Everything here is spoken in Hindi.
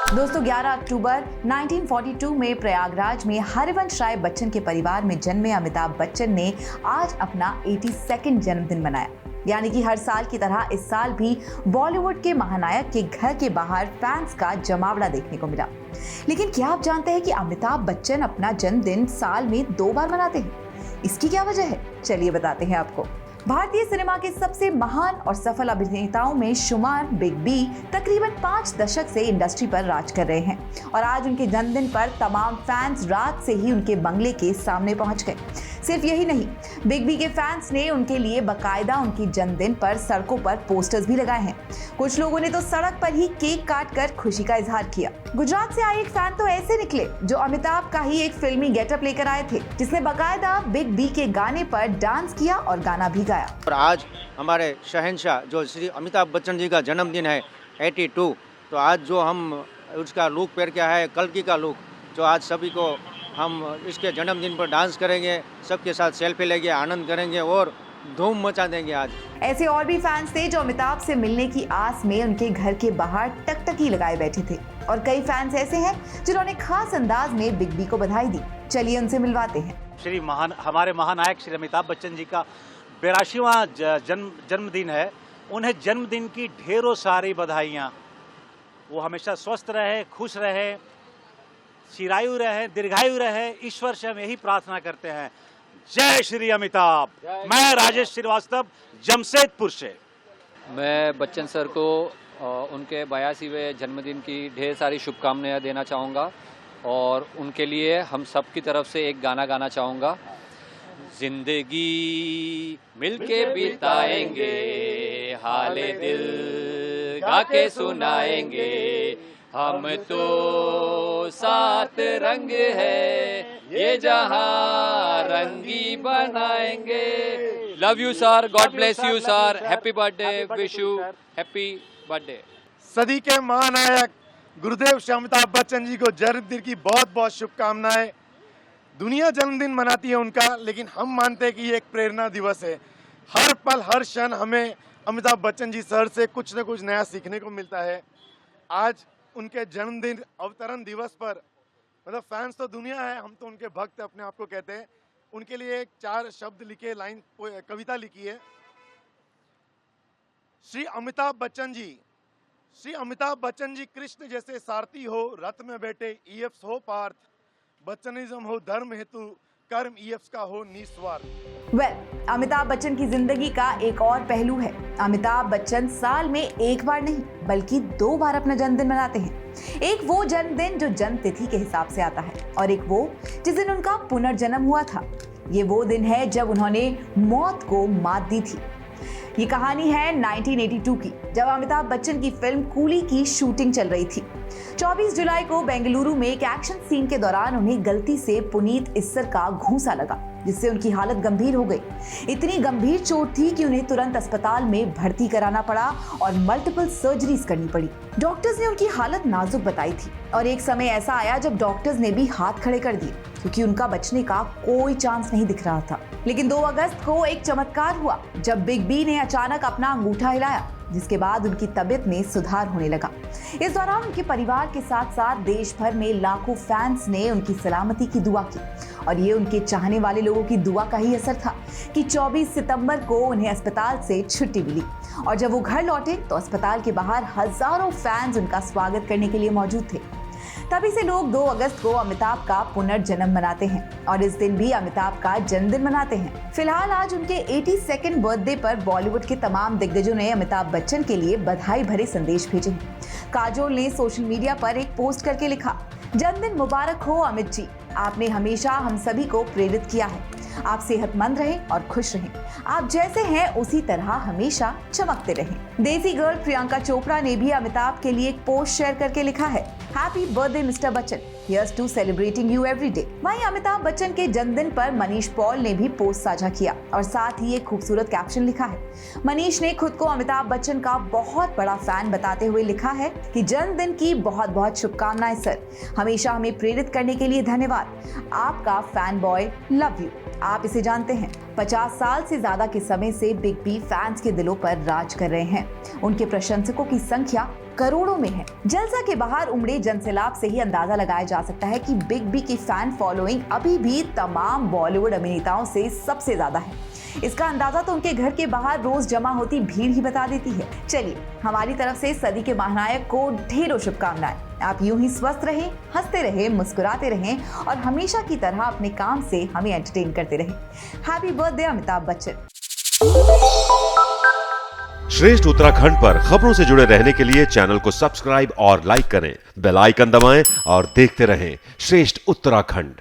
दोस्तों 11 अक्टूबर 1942 में प्रयागराज में हरिवंश राय बच्चन के परिवार में जन्मे अमिताभ बच्चन ने आज अपना 82वां जन्मदिन मनाया। यानी कि हर साल की तरह इस साल भी बॉलीवुड के महानायक के घर के बाहर फैंस का जमावड़ा देखने को मिला। लेकिन क्या आप जानते हैं कि अमिताभ बच्चन अपना जन्मदिन साल में 2 बार मनाते हैं? इसकी क्या वजह है? चलिए बताते हैं आपको। भारतीय सिनेमा के सबसे महान और सफल अभिनेताओं में शुमार बिग बी तकरीबन 5 दशक से इंडस्ट्री पर राज कर रहे हैं और आज उनके जन्मदिन पर तमाम फैंस रात से ही उनके बंगले के सामने पहुंच गए। सिर्फ यही नहीं, बिग बी के फैंस ने उनके लिए बकायदा उनकी जन्मदिन पर सड़कों पर पोस्टर्स भी लगाए हैं। कुछ लोगों ने तो सड़क पर ही केक काट कर खुशी का इजहार किया। गुजरात से आए एक फैन तो ऐसे निकले जो अमिताभ का ही एक फिल्मी गेटअप लेकर आए थे, जिसने बकायदा बिग बी के गाने पर डांस किया और गाना भी गाया। और आज हमारे शहंशाह जो श्री अमिताभ बच्चन जी का जन्मदिन है 82, तो आज जो हम उसका लुक पहन के आए, कल्कि का लुक, जो आज सभी को हम इसके जन्मदिन पर डांस करेंगे, सबके साथ सेल्फी लेंगे, आनंद करेंगे और धूम मचा देंगे। आज ऐसे और भी फैंस थे जो अमिताभ से मिलने की आस में उनके घर के बाहर टकटकी लगाए बैठे थे और कई फैंस ऐसे हैं जिन्होंने खास अंदाज में बिग बी को बधाई दी। चलिए उनसे मिलवाते हैं। हमारे महानायक श्री अमिताभ बच्चन जी का 82वां जन्मदिन है। उन्हें जन्मदिन की ढेरों सारी बधाइयाँ। वो हमेशा स्वस्थ रहे, खुश रहे, चिरायु रहे, दीर्घायु रहे। ईश्वर से हम यही प्रार्थना करते हैं। जय श्री अमिताभ। मैं राजेश श्रीवास्तव, जमशेदपुर से। मैं बच्चन सर को उनके 82वें जन्मदिन की ढेर सारी शुभकामनाएं देना चाहूँगा और उनके लिए हम सब की तरफ से एक गाना गाना चाहूँगा। जिंदगी मिलके बिताएंगे, हाले दिल गा के सुनाएंगे, हम तो सात रंग है, ये जहां रंगी बनाएंगे। Love you sir, God bless you sir, happy birthday, wish you happy birthday. सदी के महानायक गुरुदेव श्री अमिताभ बच्चन जी को जन्मदिन की बहुत बहुत शुभकामनाएं। दुनिया जन्मदिन मनाती है उनका, लेकिन हम मानते हैं कि ये एक प्रेरणा दिवस है। हर पल हर क्षण हमें अमिताभ बच्चन जी सर से कुछ न कुछ नया सीखने को मिलता है। आज उनके जन्मदिन अवतरण दिवस पर मतलब फैंस तो दुनिया है, हम तो उनके भक्त अपने आप को कहते हैं। उनके लिए एक 4 शब्द लिखे, लाइन कविता लिखी है। श्री अमिताभ बच्चन जी, श्री अमिताभ बच्चन जी कृष्ण जैसे सारथी हो, रथ में बैठे ईएफ्स हो पार्थ, बच्चनिज्म हो धर्म हेतु, कर्म ईएफ्स का हो निस्वार्थ। अमिताभ बच्चन की जिंदगी का एक और पहलू है। अमिताभ बच्चन साल में एक बार नहीं बल्कि 2 बार अपना जन्मदिन मनाते हैं। एक वो जन्मदिन जो जन्म तिथि के हिसाब से आता है और एक वो जिस दिन उनका पुनर्जन्म हुआ था। ये वो दिन है जब उन्होंने मौत को मात दी थी। ये कहानी है 1982 की, जब अमिताभ बच्चन की फिल्म कूली की शूटिंग चल रही थी। 24 जुलाई को बेंगलुरु में एक एक्शन सीन के दौरान उन्हें गलती से पुनीत इस्सर का घूंसा लगा, जिससे उनकी हालत गंभीर हो गई। इतनी गंभीर चोट थी कि उन्हें तुरंत अस्पताल में भर्ती कराना पड़ा और मल्टीपल सर्जरीज करनी पड़ी। डॉक्टर्स ने उनकी हालत नाजुक बताई थी और एक समय ऐसा आया जब डॉक्टर्स ने भी हाथ खड़े कर दिए, क्योंकि उनका बचने का कोई चांस नहीं दिख रहा था। लेकिन 2 अगस्त को एक चमत्कार हुआ जब बिग बी ने अचानक अपना अंगूठा हिलाया, जिसके बाद उनकी तबीयत में सुधार होने लगा। इस दौरान उनके परिवार के साथ साथ देश भर में लाखों फैंस ने उनकी सलामती की दुआ की और ये उनके चाहने वाले लोगों की दुआ का ही असर था कि 24 सितंबर को उन्हें अस्पताल से छुट्टी मिली और जब वो घर लौटे तो अस्पताल के बाहर हजारों फैंस उनका स्वागत करने के लिए मौजूद थे। तभी से लोग 2 अगस्त को अमिताभ का पुनर्जन्म मनाते हैं और इस दिन भी अमिताभ का जन्मदिन मनाते हैं। फिलहाल आज उनके 82वें बर्थडे पर बॉलीवुड के तमाम दिग्गजों ने अमिताभ बच्चन के लिए बधाई भरे संदेश भेजे हैं। काजोल ने सोशल मीडिया पर एक पोस्ट करके लिखा, जन्मदिन मुबारक हो अमित जी, आपने हमेशा हम सभी को प्रेरित किया है। आप सेहतमंद रहें और खुश रहें। आप जैसे हैं उसी तरह हमेशा चमकते रहें। देसी गर्ल प्रियंका चोपड़ा ने भी अमिताभ के लिए एक पोस्ट शेयर करके लिखा है, happy birthday mister Bachchan, here's to celebrating you every day. वहीं अमिताभ बच्चन के जन्मदिन पर मनीष पॉल ने भी पोस्ट साझा किया और साथ ही एक खूबसूरत कैप्शन लिखा है। मनीष ने खुद को अमिताभ बच्चन का बहुत बड़ा फैन बताते हुए लिखा है कि जन्मदिन की बहुत बहुत शुभकामनाएं सर, हमेशा हमें प्रेरित करने के लिए धन्यवाद। आपका फैन बॉय, लव यू। आप इसे जानते हैं, 50 साल से ज्यादा के समय से बिग बी फैंस के दिलों पर राज कर रहे हैं। उनके प्रशंसकों की संख्या करोड़ों में है। जलसा के बाहर उमड़े जनसैलाब से ही अंदाजा लगाया जा सकता है कि बिग बी की फैन फॉलोइंग अभी भी तमाम बॉलीवुड अभिनेताओं से सबसे ज्यादा है। इसका अंदाजा तो उनके घर के बाहर रोज जमा होती भीड़ ही बता देती है। चलिए, हमारी तरफ से सदी के महानायक को ढेरों शुभकामनाएं। आप यूं ही स्वस्थ रहें, हंसते रहें, मुस्कुराते रहें और हमेशा की तरह अपने काम से हमें एंटरटेन करते रहें। Happy birthday Amitabh Bachchan. श्रेष्ठ उत्तराखंड पर खबरों से जुड़े रहने के लिए चैनल को सब्सक्राइब और लाइक करें, बेल आइकन दबाएं और देखते रहें श्रेष्ठ उत्तराखंड।